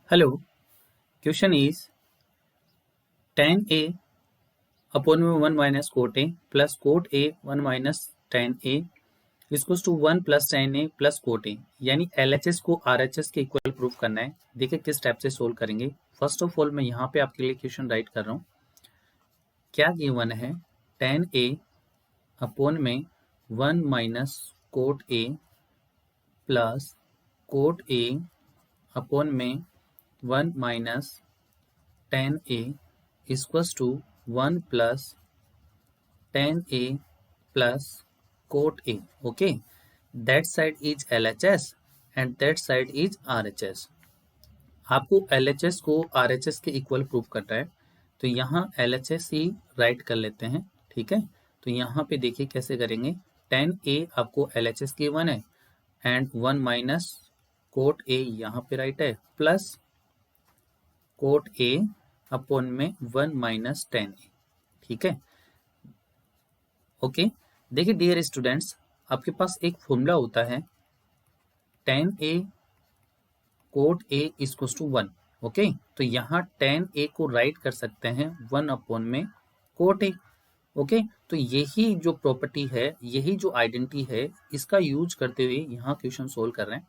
Hello, question is tan A upon में 1 minus cot A plus cot A 1 minus tan A equals to 1 plus tan A plus cot A यानी LHS को RHS के equal proof करना है। देखिए किस type से solve करेंगे। फर्स्ट ऑफ ऑल मैं यहाँ पे आपके लिए क्वेश्चन राइट कर रहा हूँ। क्या गिवन है, tan A अपॉन में 1 minus cot A plus cot A upon में 1 minus tan A equals to 1 plus tan A plus cot A. Okay, that side is LHS and that side is RHS. आपको LHS को RHS के equal proof करना है, तो यहाँ LHS ही right कर लेते हैं। ठीक है, तो यहाँ पे देखिए कैसे करेंगे। tan A आपको LHS गिवन है एंड 1 माइनस cot A यहाँ पे राइट है प्लस cot A अपॉन में 1 माइनस tan A। ठीक है, ओके। देखिए डियर स्टूडेंट्स, आपके पास एक फॉर्मूला होता है tan A cot A equals to 1। Okay, तो यहाँ tan A को राइट कर सकते हैं 1 अपॉन में cot A। ओके, तो यही जो प्रॉपर्टी है, यही जो आइडेंटिटी है, इसका यूज करते हुए यहाँ क्वेश्चन सोल्व कर रहे हैं।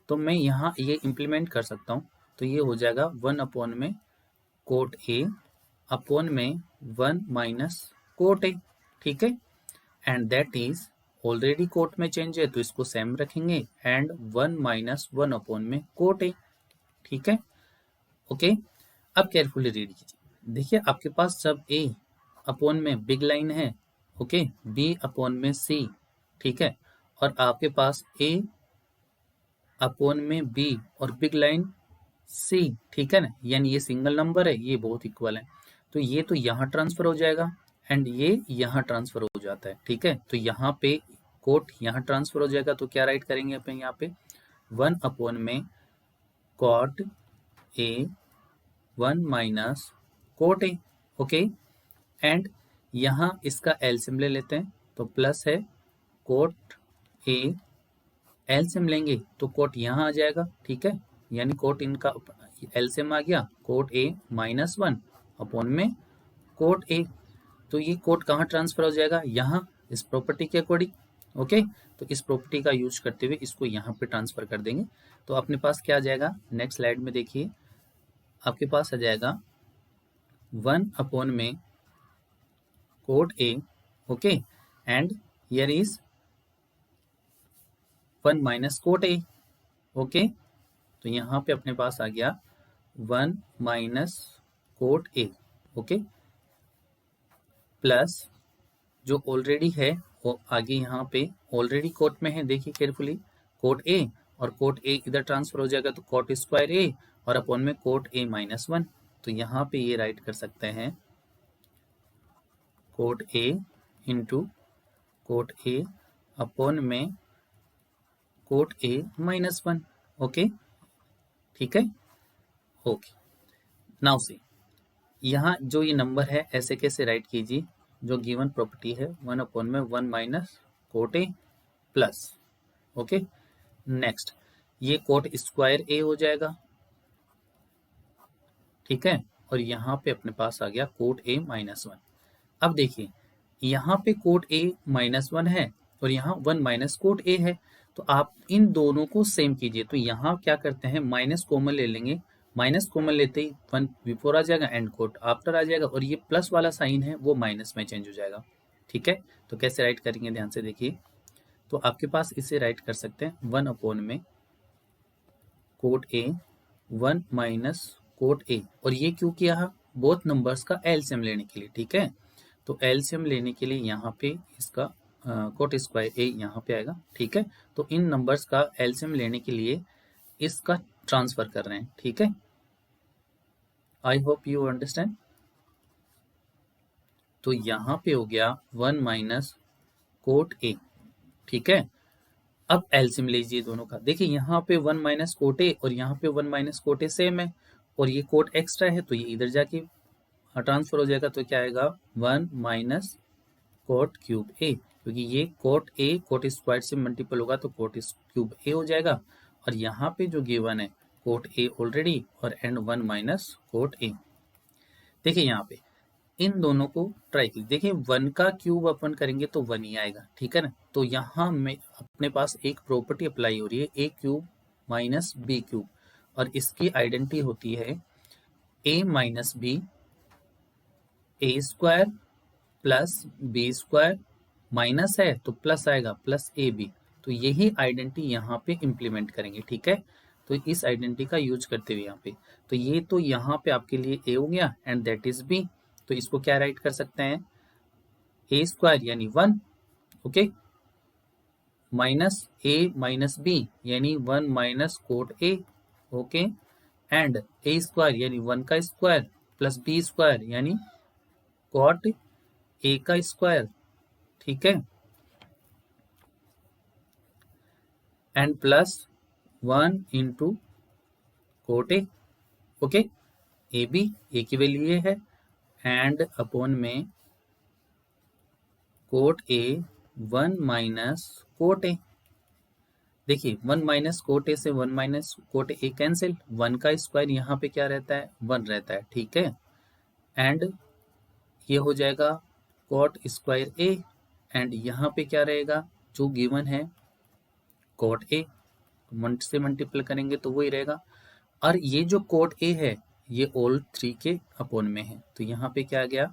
तो मैं यहाँ ये इम्प्लीमेंट कर सकता हूँ, तो ये हो जाएगा 1 अपॉन में cot A अपॉन में 1 माइनस cot A। ठीक है, and that is already cot में चेंज है तो इसको सेम रखेंगे एंड 1 माइनस 1 अपॉन में कोट है। ठीक है, ओके। अब केयरफुली रीड कीजिए। देखिए आपके पास जब ए अपॉन में बिग लाइन है, ओके, बी अपॉन में सी, ठीक है, और आपके पास ए अपॉन में बी और बिग लाइन सी, ठीक है ना, यानी ये सिंगल नंबर है, ये बहुत इक्वल है, तो ये तो यहाँ ट्रांसफर हो जाएगा एंड ये यहाँ ट्रांसफर हो जाता है। ठीक है, तो यहाँ पे कोट यहाँ ट्रांसफर हो जाएगा, तो क्या राइट करेंगे अपन यहाँ पे 1 अपॉन में cot A 1 minus cot A. Okay, and यहाँ इसका एलसीएम ले लेते हैं, तो प्लस है कोट ए, एलसीएम लेंगे तो कोट यहाँ आ जाएगा। ठीक है, यानी कोट इनका एलसीएम आ गया, कोट ए माइनस 1 अपॉन में कोट ए, तो ये कोट कहाँ ट्रांसफर हो जाएगा, यहाँ, इस प्रॉपर्टी के अकॉर्डिंग। ओके, तो इस प्रॉपर्टी का यूज करते हुए इसको यहाँ पे ट्रांसफर कर देंगे, तो अपने पास क्या आ जाएगा, नेक्स्ट स्लाइड में देखिए, आपके पास आ जाएगा 1 अपॉन में cot A, okay, and here is 1 minus cot A. Okay, तो यहाँ पे अपने पास आ गया 1 minus cot A, okay, plus जो ऑलरेडी है वो आगे यहाँ पे ऑलरेडी कोट में है, देखिए केयरफुली, कोट ए और कोट ए इधर ट्रांसफर हो जाएगा, तो कोट स्क्वायर ए और अपॉन में कोट ए माइनस 1, तो यहाँ पे ये राइट कर सकते हैं cot A into cot A upon में कोट ए माइनस 1। ओके, ठीक है, ओके। नाउ से यहाँ जो ये नंबर है ऐसे कैसे राइट कीजिए, जो गिवन प्रॉपर्टी है 1 अपॉन में 1 माइनस कोट ए प्लस, ओके, नेक्स्ट ये कोट स्क्वायर ए हो जाएगा, ठीक है, और यहाँ पे अपने पास आ गया कोट ए माइनस 1। अब देखिए यहाँ पे कोट ए माइनस 1 है और यहाँ 1 माइनस कोट ए है, तो आप इन दोनों को सेम कीजिए, तो यहाँ क्या करते हैं, माइनस कॉमन ले लेंगे, माइनस कॉमन लेते ही 1 बिफोर आ जाएगा एंड कोट आफ्टर आ जाएगा, और ये प्लस वाला साइन है वो माइनस में चेंज हो जाएगा। ठीक है, तो कैसे राइट करेंगे ध्यान से देखिए, तो आपके पास इसे राइट कर सकते हैं 1 अपॉन में कोट ए 1 माइनस कोट ए, और ये क्यों किया, बोथ नंबर्स का एलसीएम लेने के लिए। ठीक है, तो एलसीएम लेने के लिए यहाँ पे इसका कोट स्क्वायर ए यहाँ पे आएगा। ठीक है, तो इन नंबर्स का एलसीएम लेने के लिए इसका ट्रांसफर कर रहे हैं। ठीक है, आई होप यू अंडरस्टैंड। तो यहाँ पे हो गया 1 माइनस कोट ए। ठीक है, अब एलसीएम लीजिए दोनों का, देखिए यहाँ पे 1 माइनस कोट ए और यहाँ पे 1 माइनस कोट ए सेम है, और ये कोट एक्स्ट्रा है तो ये इधर जाके ट्रांसफर हो जाएगा, तो क्या आएगा 1 माइनस कोट क्यूब ए, क्योंकि ये कोट ए कोट स्क्वायर से मल्टीपल होगा तो कोट क्यूब ए हो जाएगा, और यहाँ पे जो गिवन है कोट ए ऑलरेडी और एंड 1 माइनस कोट ए। देखिए यहाँ पे इन दोनों को ट्राई कीजिए। देखिए 1 का क्यूब अपन करेंगे तो 1 ही आएगा, ठीक है ना। तो यहाँ में अपने पास एक प्रॉपर्टी अप्लाई हो रही है, A cube minus B cube, और इसकी आइडेंटिटी होती है A minus B A square plus B square, minus है तो प्लस आएगा प्लस ए बी। तो यही आइडेंटिटी यहाँ पे इम्प्लीमेंट करेंगे, ठीक है। तो इस आइडेंटिटी का यूज करते हुए यहाँ पे, तो ये तो यहाँ पे आपके लिए ए हो गया एंड दैट इज बी। तो इसको क्या राइट कर सकते हैं, ए स्क्वायर यानी 1, okay, minus A minus B यानी 1 minus cot A, okay, and A square यानी 1 का स्क्वायर प्लस बी स्क्वायर यानी कॉट ए का स्क्वायर, ठीक है, and plus 1 into cot A, okay, A B A की वैल्यू ये है एंड अपॉन में cot A 1 minus cot A. देखिए 1 माइनस कोट ए से 1 माइनस कोट ए कैंसिल, 1 का स्क्वायर यहाँ पे क्या रहता है 1 रहता है, ठीक है, एंड ये हो जाएगा कोट स्क्वायर ए एंड यहाँ पे क्या रहेगा जो गिवन है कोट ए, से मल्टीपल करेंगे तो वही रहेगा। और ये जो कोट ए है ये ऑल 3 के अपॉन में है, तो यहाँ पे क्या आ गया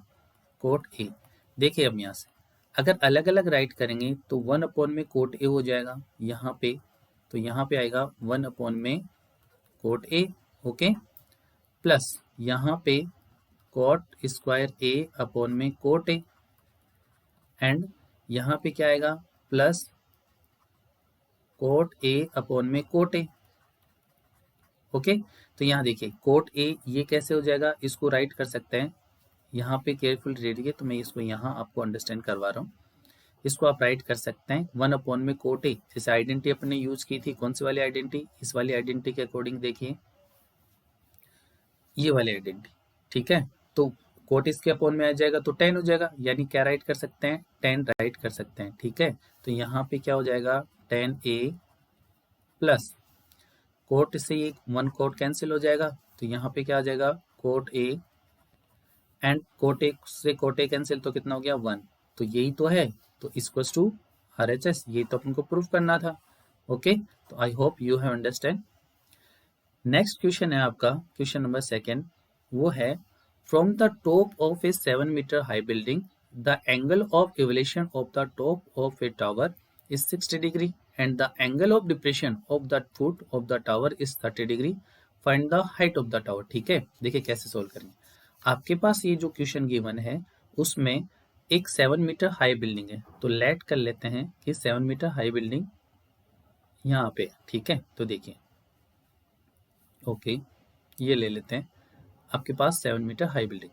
कोट ए। देखिए अब यहाँ से अगर अलग अलग राइट करेंगे तो 1 अपॉन में कोट ए हो जाएगा यहाँ पे, तो यहाँ पे आएगा 1 अपॉन में कोट ए, ओके, प्लस यहाँ पे कोट स्क्वायर ए अपॉन में कोट ए एंड यहाँ पे क्या आएगा प्लस कोट ए अपॉन में कोट ए, ओके। तो यहाँ देखिए कोट ए ये कैसे हो जाएगा, इसको राइट कर सकते हैं, यहाँ पे केयरफुल रहिए, तो मैं इसको यहाँ आपको अंडरस्टैंड करवा रहा हूँ। इसको आप राइट कर सकते हैं 1 अपॉन में कोट ए, जैसे आइडेंटिटी अपने यूज की थी, कौन सी वाली आइडेंटिटी, इस वाली आइडेंटिटी के अकॉर्डिंग देखिए ये वाली आइडेंटिटी, ठीक है। तो कोट इसके अपॉन में आ जाएगा तो 10 हो जाएगा, यानी क्या राइट कर सकते हैं 10 राइट कर सकते हैं, ठीक है। तो यहाँ पे क्या हो जाएगा 10a प्लस कोट से ये 1 कोट कैंसिल हो जाएगा, तो यहाँ पे क्या आ जाएगा cot A and cot A से कोट ए कैंसिल, तो कितना हो गया 1, तो यही तो है, तो इक्वल्स टू RHS, ये तो अपन को प्रूफ करना था, ओके। तो I hope you have understand. Next question है आपका क्वेश्चन नंबर 2, वो है from the top of a 7 metre high building the angle of elevation of the top of a tower is 60 degree and the angle of depression of the foot of the tower is 30 degree, find the height of the tower, ठीक है। देखिए कैसे solve करेंगे, आपके पास ये जो question given है उसमें एक 7 मीटर हाई बिल्डिंग है, तो लेट कर लेते हैं कि 7 मीटर हाई बिल्डिंग यहाँ पे, ठीक है। तो देखिए ओके ये ले लेते हैं आपके पास 7 मीटर हाई बिल्डिंग,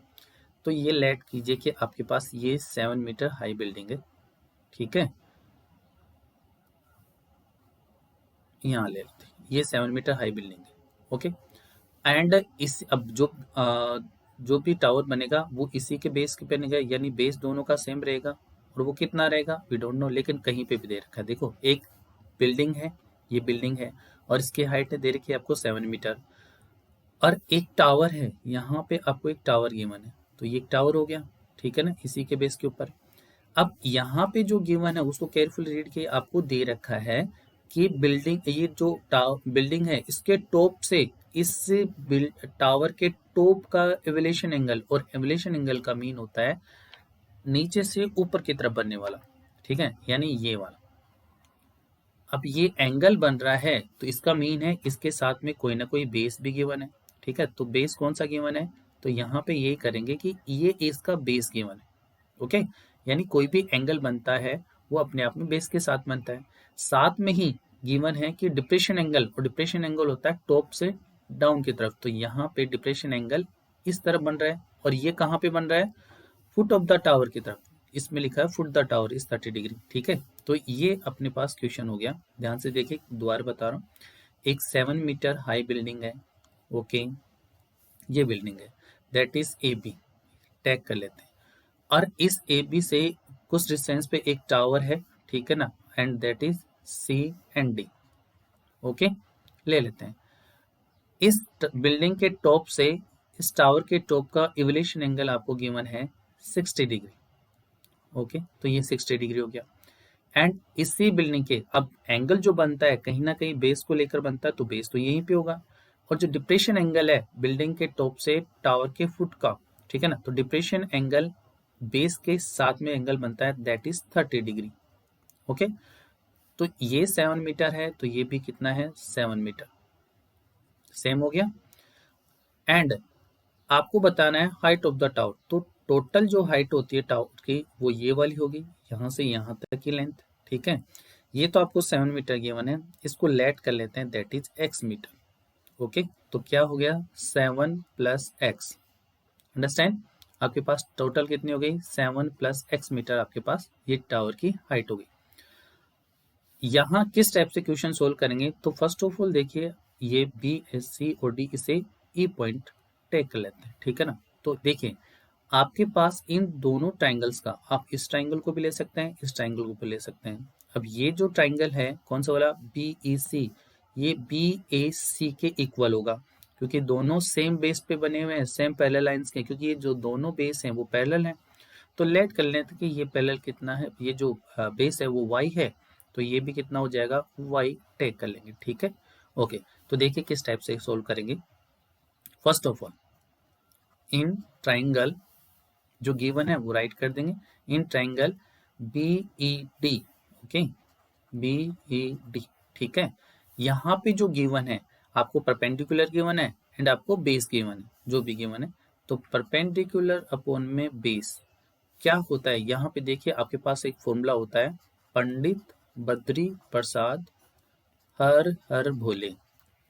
तो ये लेट कीजिए कि आपके पास ये 7 मीटर हाई बिल्डिंग है, ठीक है, यहाँ ले लेते हैं ये 7 मीटर हाई बिल्डिंग है, ओके। एंड इस अब जो भी टावर बनेगा वो इसी के बेस के बनेगा, यानी बेस दोनों का सेम रहेगा, और वो कितना रहेगा वी डोंट नो, लेकिन कहीं पे भी दे रखा है, देखो एक बिल्डिंग है, ये बिल्डिंग है और इसकी हाइट है दे रखी है आपको 7 मीटर, और एक टावर है, यहाँ पे आपको एक टावर गिवन है, तो ये एक टावर हो गया, ठीक है ना, इसी के बेस के ऊपर। अब यहाँ पे जो गिवन है उसको केयरफुल रीड किए, आपको दे रखा है कि बिल्डिंग, ये जो बिल्डिंग है इसके टॉप से इस टावर के टॉप का एवलेशन एंगल, और एवलेशन एंगल का मीन होता है नीचे से ऊपर की तरफ बनने वाला, ठीक है, यानी ये वाला। अब ये एंगल बन रहा है तो इसका मीन है इसके साथ में कोई ना कोई बेस भी गिवन है, ठीक है। तो बेस कौन सा गिवन है, तो यहाँ पे ये करेंगे कि ये इसका बेस गिवन है, ओके, यानी कोई भी एंगल बनता है वो अपने आप में बेस के साथ बनता है। साथ में ही गिवन है कि डिप्रेशन एंगल, और डिप्रेशन एंगल होता है टॉप से डाउन की तरफ, तो यहाँ पे डिप्रेशन एंगल इस तरफ बन रहा है, और ये कहाँ पे बन रहा है फुट ऑफ द टावर की तरफ, इसमें लिखा है foot the tower is 30 degree, ठीक है। तो ये अपने पास क्वेश्चन हो गया, ध्यान से देखिए दोबारा बता रहा हूँ, एक 7 मीटर हाई बिल्डिंग है, ओके, ये बिल्डिंग है दैट इज AB, टैग कर लेते हैं, और इस AB से कुछ डिस्टेंस पे एक टावर है, ठीक है ना, and that is C and D, okay, ले लेते हैं। इस बिल्डिंग के टॉप से इस टावर के टॉप का इवोल्यूशन एंगल आपको गिवन है 60 डिग्री। ओके, तो ये 60 डिग्री हो गया। एंड इसी बिल्डिंग के अब एंगल जो बनता है कहीं ना कहीं बेस को लेकर बनता है, तो बेस तो यहीं पे होगा। और जो डिप्रेशन एंगल है बिल्डिंग के टॉप से टावर के फुट का, ठीक है ना, तो डिप्रेशन एंगल बेस के साथ में एंगल बनता है, दैट इज 30 डिग्री। ओके, तो ये 7 मीटर है, तो ये भी कितना है, 7 मीटर। सेम हो गया। एंड आपको बताना है हाइट ऑफ द टावर, तो टोटल जो हाइट होती है टावर की वो ये वाली होगी, यहाँ से यहाँ तक की लेंथ। ठीक है, ये तो आपको 7 मीटर गिवन है, इसको लेट कर लेते हैं, that is x metre. Okay, तो क्या हो गया, 7 प्लस एक्स। अंडरस्टैंड, आपके पास टोटल कितनी हो गई, 7 प्लस एक्स मीटर आपके पास ये टावर की हाइट हो गई। यहाँ किस टाइप से क्वेश्चन सोल्व करेंगे, तो फर्स्ट ऑफ ऑल देखिए, ये बी एस सी और डी, इसे ई पॉइंट टेक कर लेते हैं। ठीक है ना, तो देखिए आपके पास इन दोनों ट्राइंगल्स का, आप इस ट्राइंगल को भी ले सकते हैं, इस ट्राइंगल को भी ले सकते हैं। अब ये जो ट्राइंगल है कौन सा वाला, बी ई सी, ये बी ए सी के इक्वल होगा, क्योंकि दोनों सेम बेस पे बने हुए हैं, सेम पैरेलल लाइंस के, क्योंकि ये जो दोनों बेस हैं वो पैरेलल हैं। तो लेट कर लेते हैं कि ये पैरेलल कितना है, ये जो बेस है वो वाई है, तो ये भी कितना हो जाएगा, वाई टेक कर लेंगे। ठीक है, ओके, तो देखिए किस टाइप से सोल्व करेंगे। First of all in triangle जो गिवन है वो राइट कर देंगे, in triangle B E D. Okay, B E D, ठीक है। यहाँ पे जो गिवन है आपको परपेंडिकुलर गिवन है एंड आपको बेस गिवन है, जो भी गिवन है, तो परपेंडिकुलर अपॉन में बेस क्या होता है, यहाँ पे देखिए आपके पास एक फॉर्मूला होता है, पंडित बद्री प्रसाद हर हर भोले।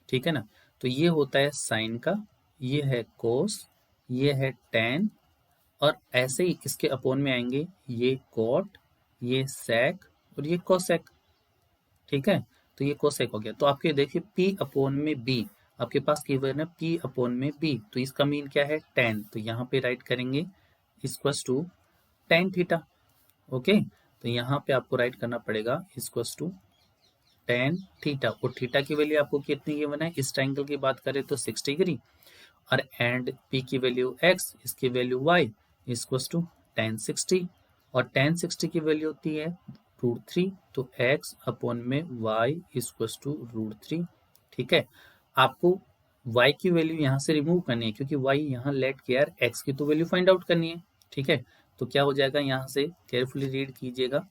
ठीक है ना, तो ये होता है साइन का, ये है कोस, ये है टेन, और ऐसे ही इसके अपोन में आएंगे ये कॉट, ये सेक और ये कोसेक। ठीक है, तो ये कोसेक हो गया। तो आपके देखिए पी अपोन में बी, आपके पास गिवन है पी अपोन में बी, तो इसका मीन क्या है, टेन, तो यहाँ पे राइट करेंगे equals to tan theta. Okay, तो यहाँ पे आपको राइट करना पड़ेगा इक्वल्स टू टेन थीटा, और थीटा की वैल्यू आपको कितनी गिवन है, इस ट्राइंगल की बात करें तो 60 डिग्री, और एंड पी की वैल्यू x, इसकी value y equals to tan 60, और टेन 60 की वैल्यू होती है √3, तो x अपॉन में y इक्वल्स टू √3। ठीक है, आपको y की वैल्यू यहाँ से रिमूव करनी है, क्योंकि y यहाँ लेट किया है, x की तो वैल्यू फाइंड आउट करनी है। ठीक है, तो क्या हो जाएगा, यहाँ से केयरफुली रीड कीजिएगा,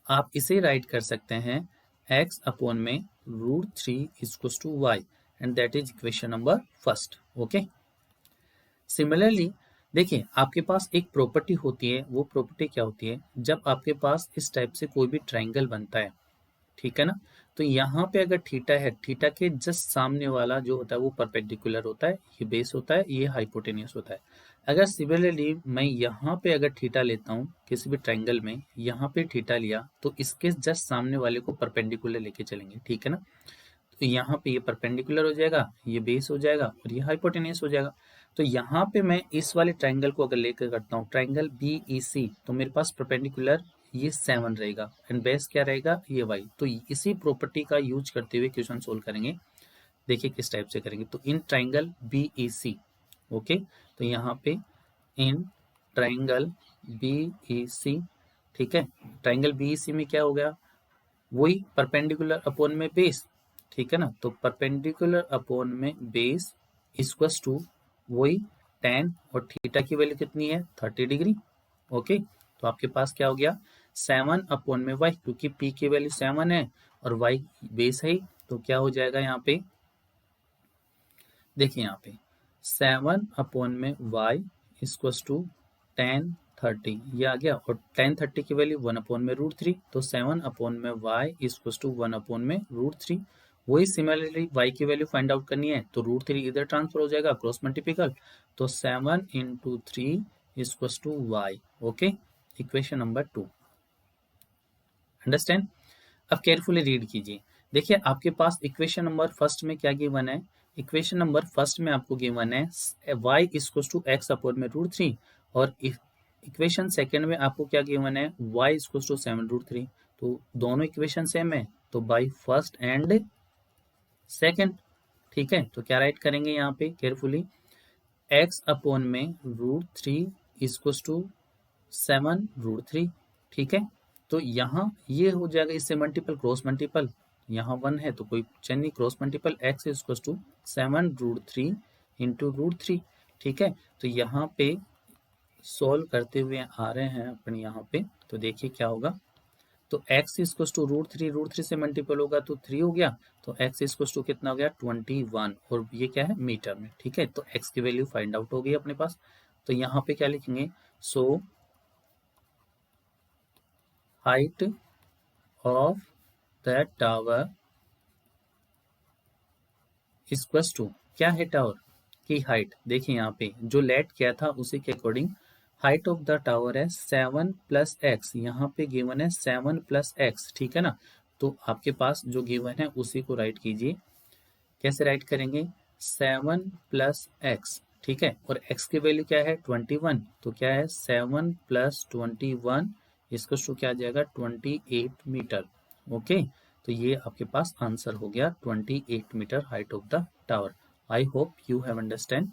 आप इसे राइट कर सकते हैं x अपॉन में √3 equals to y, and that is equation number first. Okay, similarly देखिए आपके पास एक प्रॉपर्टी होती है, वो प्रॉपर्टी क्या होती है, जब आपके पास इस टाइप से कोई भी ट्राइंगल बनता है, ठीक है ना, तो यहाँ पे अगर थीटा है, थीटा के जस्ट सामने वाला जो होता है वो परपेंडिकुलर होता है, ये बेस होता है, ये हाइपोटेन्यूस होता है। अगर सिमिलरली मैं यहाँ पे अगर थीटा लेता हूँ किसी भी ट्राइंगल में, यहाँ पे थीटा लिया, तो इसके जस्ट सामने वाले को परपेंडिकुलर लेके चलेंगे। ठीक है ना, तो यहाँ पे ये परपेंडिकुलर हो जाएगा, ये बेस हो जाएगा और ये हाइपोटेन्यूस हो जाएगा। तो यहाँ पे मैं इस वाले ट्राइंगल को अगर लेकर करता हूँ, ट्राइंगल बी ई सी, तो मेरे पास परपेंडिकुलर ये 7 रहेगा एंड बेस क्या रहेगा, ये y। तो इसी प्रॉपर्टी का यूज करते हुए क्वेश्चन सोल्व करेंगे। देखिए किस टाइप से करेंगे, तो in triangle B E C, okay, तो यहाँ पे इन ट्राइंगल बी ई सी, ठीक है, ट्राइंगल बी ई सी में क्या हो गया, वही परपेंडिकुलर अपॉन में बेस। ठीक है ना, तो परपेंडिकुलर अपॉन में बेस इक्वल्स टू वही टेन, और थीटा की वैल्यू कितनी है, 30 डिग्री। ओके, तो आपके पास क्या हो गया, 7 अपॉन में वाई, क्योंकि पी की वैल्यू 7 है और वाई बेस है, तो क्या हो जाएगा यहाँ पे, देखिए यहाँ पे 7 अपॉन में वाई इक्वल्स टू टेन 30, ये आ गया, और टेन 30 की वैल्यू 1 अपॉन में √3, तो 7 अपॉन में वाई इक्वल्स टू 1 अपॉन में √3। वही सिमिलरली y की वैल्यू फाइंड आउट करनी है, तो √3 इधर ट्रांसफर हो जाएगा, क्रॉस मल्टीप्लिकल, तो 7 into 3 equals to Y. Okay, equation number 2। Understand, अब केयरफुली रीड कीजिए। देखिए आपके पास इक्वेशन नंबर फर्स्ट में क्या गिवन है, इक्वेशन नंबर फर्स्ट में आपको गिवन है y equals to x upon में √3, और इक्वेशन सेकंड में आपको क्या गिवन है, y इक्वल्स टू 7√3। तो दोनों इक्वेशन सेम है, तो बाई फर्स्ट एंड सेकंड। ठीक है, तो क्या राइट करेंगे यहाँ पे केयरफुली, x अपॉन में √3 इक्वल्स टू 7√3। ठीक है, तो यहाँ ये हो जाएगा, इससे मल्टीपल क्रॉस मल्टीपल, यहाँ 1 है तो कोई चेन नहीं, cross multiple x equals to 7√3 into √3। ठीक है, तो यहाँ पे सॉल्व करते हुए आ रहे हैं अपने यहाँ पे, तो देखिए क्या होगा, तो x इक्वल्स टू √3 से मल्टीपल होगा तो 3 हो गया, तो x इक्वल्स टू कितना हो गया 21, और ये क्या है मीटर में। ठीक है, तो x की वैल्यू फाइंड आउट हो गई अपने पास, तो यहाँ पे क्या लिखेंगे, so height of the tower equals to, क्या है टावर की हाइट, देखिए यहाँ पे जो लेट किया था उसी के according height of the tower है 7 प्लस एक्स, यहाँ पे गिवन है 7 प्लस एक्स। ठीक है ना, तो आपके पास जो गिवन है उसी को राइट कीजिए। कैसे राइट करेंगे, 7 प्लस एक्स, ठीक है, और x की वैल्यू क्या है 21, तो क्या है 7 प्लस 21 इसको टू क्या आ जाएगा 28 मीटर। ओके, तो ये आपके पास आंसर हो गया 28 metre height of the tower. I hope you have understand.